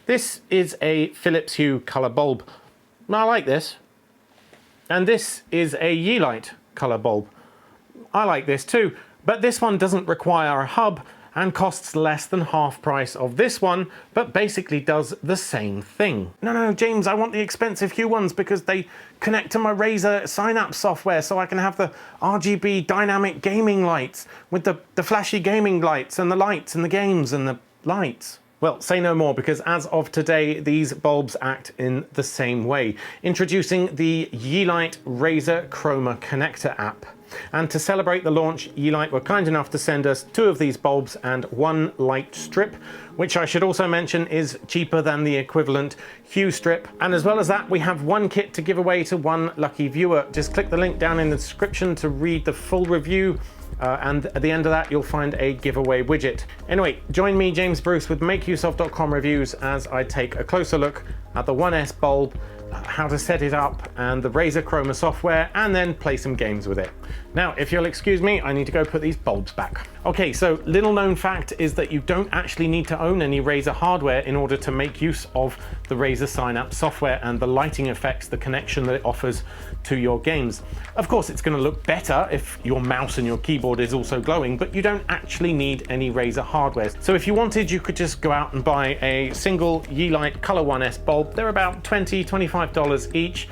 This is a Philips Hue color bulb. I like this. And this is a Yeelight color bulb. I like this too, but this one doesn't require a hub and costs less than half price of this one, but basically does the same thing. No, James, I want the expensive Hue ones because they connect to my Razer Synapse software so I can have the RGB dynamic gaming lights with the flashy gaming lights and the games and the lights. Well, say no more, because as of today, these bulbs act in the same way. Introducing the Yeelight Razer Chroma Connector app. And to celebrate the launch, Yeelight were kind enough to send us 2 of these bulbs and 1 light strip, which I should also mention is cheaper than the equivalent Hue strip. And as well as that, we have 1 kit to give away to 1 lucky viewer. Just click the link down in the description to read the full review. And at the end of that, you'll find a giveaway widget. Anyway, join me, James Bruce, with MakeUseOf.com reviews as I take a closer look at the 1S bulb, how to set it up, and the Razer Chroma software, and then play some games with it. Now, if you'll excuse me, I need to go put these bulbs back. Okay, so little known fact is that you don't actually need to own any Razer hardware in order to make use of the Razer Synapse software and the lighting effects, the connection that it offers to your games. Of course, it's going to look better if your mouse and your keyboard is also glowing, but you don't actually need any Razer hardware. So if you wanted, you could just go out and buy a single Yeelight Color 1S bulb. They're about $20, $25 each.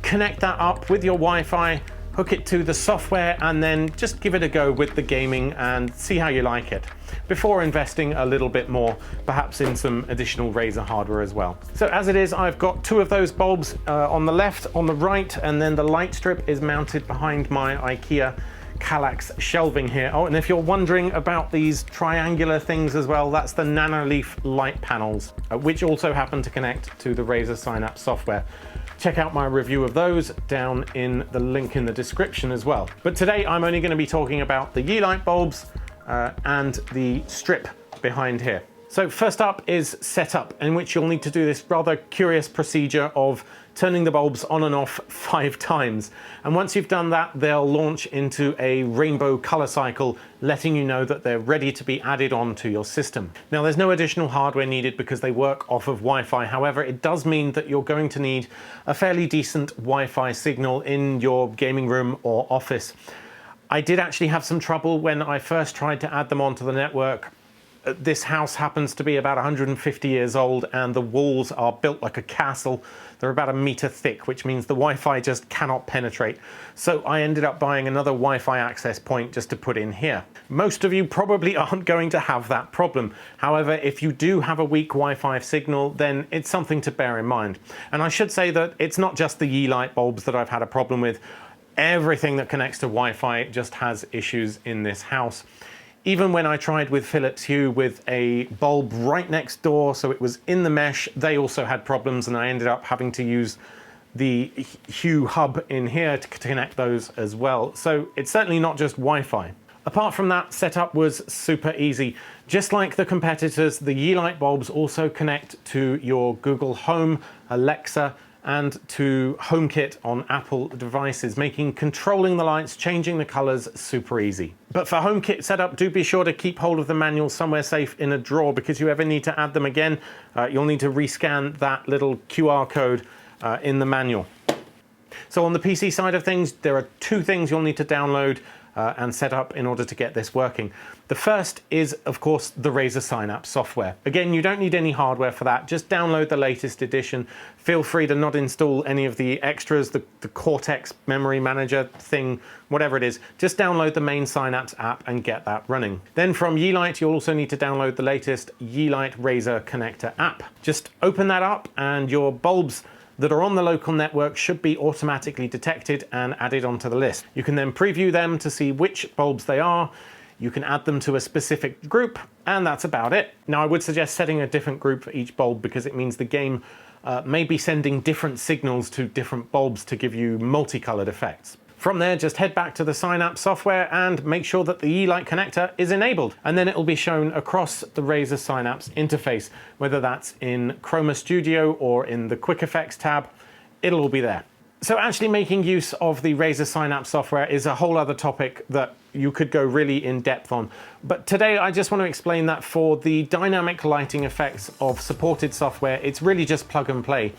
Connect that up with your Wi-Fi, hook it to the software, and then just give it a go with the gaming and see how you like it, before investing a little bit more, perhaps in some additional Razer hardware as well. So as it is, I've got 2 of those bulbs on the left, on the right, and then the light strip is mounted behind my IKEA Kallax shelving here. Oh, and if you're wondering about these triangular things as well, that's the Nanoleaf light panels, which also happen to connect to the Razer Synapse software. Check out my review of those down in the link in the description as well. But today I'm only going to be talking about the Yeelight bulbs and the strip behind here. So first up is setup, in which you'll need to do this rather curious procedure of turning the bulbs on and off 5 times. And once you've done that, they'll launch into a rainbow color cycle, letting you know that they're ready to be added on to your system. Now, there's no additional hardware needed because they work off of Wi-Fi. However, it does mean that you're going to need a fairly decent Wi-Fi signal in your gaming room or office. I did actually have some trouble when I first tried to add them onto the network. This house happens to be about 150 years old and the walls are built like a castle. They're about 1 meter thick, which means the Wi-Fi just cannot penetrate. So I ended up buying another Wi-Fi access point just to put in here. Most of you probably aren't going to have that problem. However, if you do have a weak Wi-Fi signal, then it's something to bear in mind. And I should say that it's not just the Yeelight bulbs that I've had a problem with. Everything that connects to Wi-Fi just has issues in this house. Even when I tried with Philips Hue with a bulb right next door, so it was in the mesh, they also had problems, and I ended up having to use the Hue hub in here to connect those as well. So it's certainly not just Wi-Fi. Apart from that, setup was super easy. Just like the competitors, the Yeelight bulbs also connect to your Google Home, Alexa, and to HomeKit on Apple devices, making controlling the lights, changing the colors super easy. But for HomeKit setup, do be sure to keep hold of the manual somewhere safe in a drawer, because you ever need to add them again, you'll need to rescan that little QR code in the manual. So on the PC side of things, there are 2 things you'll need to download and set up in order to get this working. The first is, of course, the Razer Synapse software. Again, you don't need any hardware for that. Just download the latest edition. Feel free to not install any of the extras, the Cortex memory manager thing, whatever it is. Just download the main Synapse app and get that running. Then from Yeelight, you'll also need to download the latest Yeelight Razer Connector app. Just open that up and your bulbs that are on the local network should be automatically detected and added onto the list. You can then preview them to see which bulbs they are. You can add them to a specific group, and that's about it. Now, I would suggest setting a different group for each bulb, because it means the game may be sending different signals to different bulbs to give you multicolored effects. From there, just head back to the Synapse software and make sure that the Yeelight connector is enabled, and then it will be shown across the Razer Synapse interface, whether that's in Chroma Studio or in the Quick Effects tab, it'll all be there. So actually making use of the Razer Synapse software is a whole other topic that you could go really in depth on. But today I just want to explain that for the dynamic lighting effects of supported software, it's really just plug and play.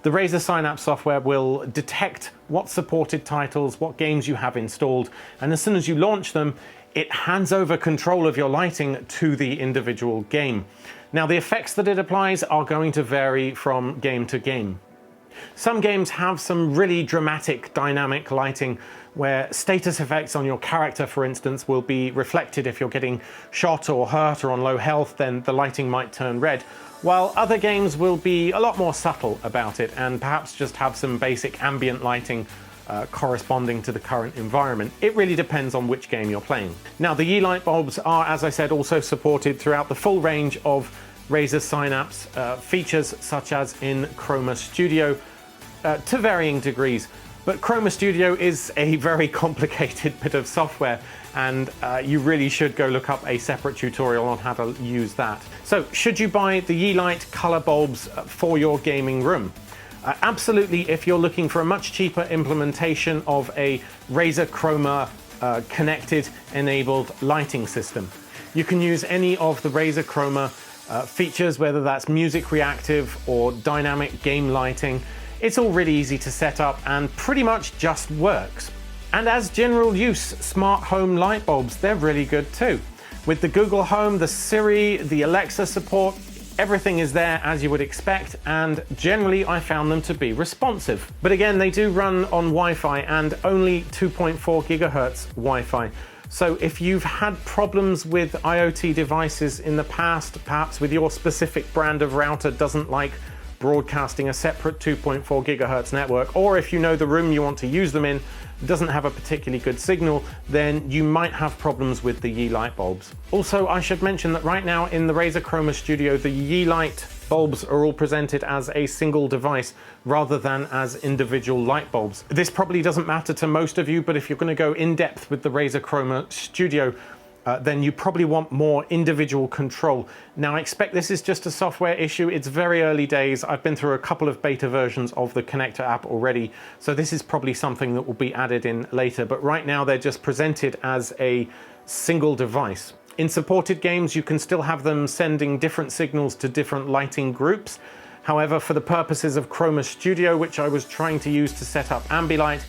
The Razer Synapse software will detect what supported titles, what games you have installed, and as soon as you launch them, it hands over control of your lighting to the individual game. Now, the effects that it applies are going to vary from game to game. Some games have some really dramatic dynamic lighting where status effects on your character, for instance, will be reflected. If you're getting shot or hurt or on low health, then the lighting might turn red, while other games will be a lot more subtle about it and perhaps just have some basic ambient lighting corresponding to the current environment. It really depends on which game you're playing. Now, the Yeelight bulbs are, as I said, also supported throughout the full range of Razer Synapse features, such as in Chroma Studio, to varying degrees. But Chroma Studio is a very complicated bit of software, and you really should go look up a separate tutorial on how to use that. So, should you buy the Yeelight color bulbs for your gaming room? Absolutely, if you're looking for a much cheaper implementation of a Razer Chroma connected enabled lighting system. You can use any of the Razer Chroma features, whether that's music reactive or dynamic game lighting. It's all really easy to set up and pretty much just works. And as general use smart home light bulbs, they're really good too. With the Google Home, the Siri, the Alexa support, everything is there as you would expect, and generally I found them to be responsive. But again, they do run on Wi-Fi and only 2.4 gigahertz Wi-Fi. So if you've had problems with IoT devices in the past, perhaps with your specific brand of router doesn't like broadcasting a separate 2.4 gigahertz network, or if you know the room you want to use them in doesn't have a particularly good signal, then you might have problems with the Yeelight bulbs. Also, I should mention that right now in the Razer Chroma Studio, the Yeelight bulbs are all presented as a single device rather than as individual light bulbs. This probably doesn't matter to most of you, but if you're going to go in depth with the Razer Chroma Studio, then you probably want more individual control. Now, I expect this is just a software issue. It's very early days. I've been through a couple of beta versions of the Connector app already, so this is probably something that will be added in later. But right now, they're just presented as a single device. In supported games, you can still have them sending different signals to different lighting groups. However, for the purposes of Chroma Studio, which I was trying to use to set up Ambilight,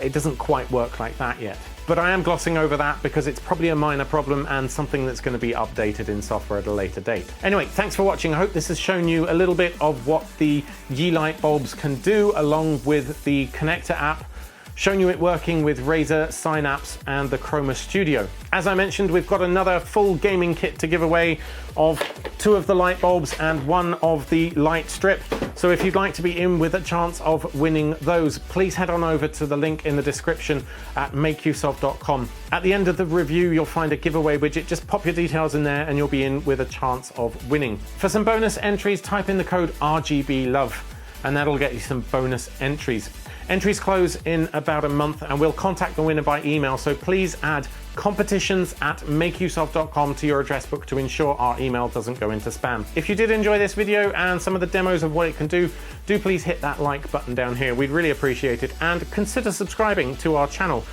it doesn't quite work like that yet. But I am glossing over that because it's probably a minor problem and something that's going to be updated in software at a later date. Anyway, thanks for watching. I hope this has shown you a little bit of what the Yeelight bulbs can do along with the Connector app, shown you it working with Razer Synapse and the Chroma Studio. As I mentioned, we've got another full gaming kit to give away of 2 of the light bulbs and 1 of the light strip. So if you'd like to be in with a chance of winning those, please head on over to the link in the description at makeuseof.com. At the end of the review, you'll find a giveaway widget. Just pop your details in there and you'll be in with a chance of winning. For some bonus entries, type in the code RGB love and that'll get you some bonus entries. Entries close in about a month and we'll contact the winner by email, so please add competitions@makeuseof.com to your address book to ensure our email doesn't go into spam. If you did enjoy this video and some of the demos of what it can do please hit that like button down here. We'd really appreciate it, and consider subscribing to our channel.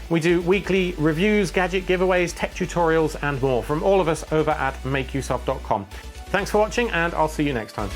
We do weekly reviews, gadget giveaways, tech tutorials and more from all of us over at makeuseof.com. Thanks for watching and I'll see you next time.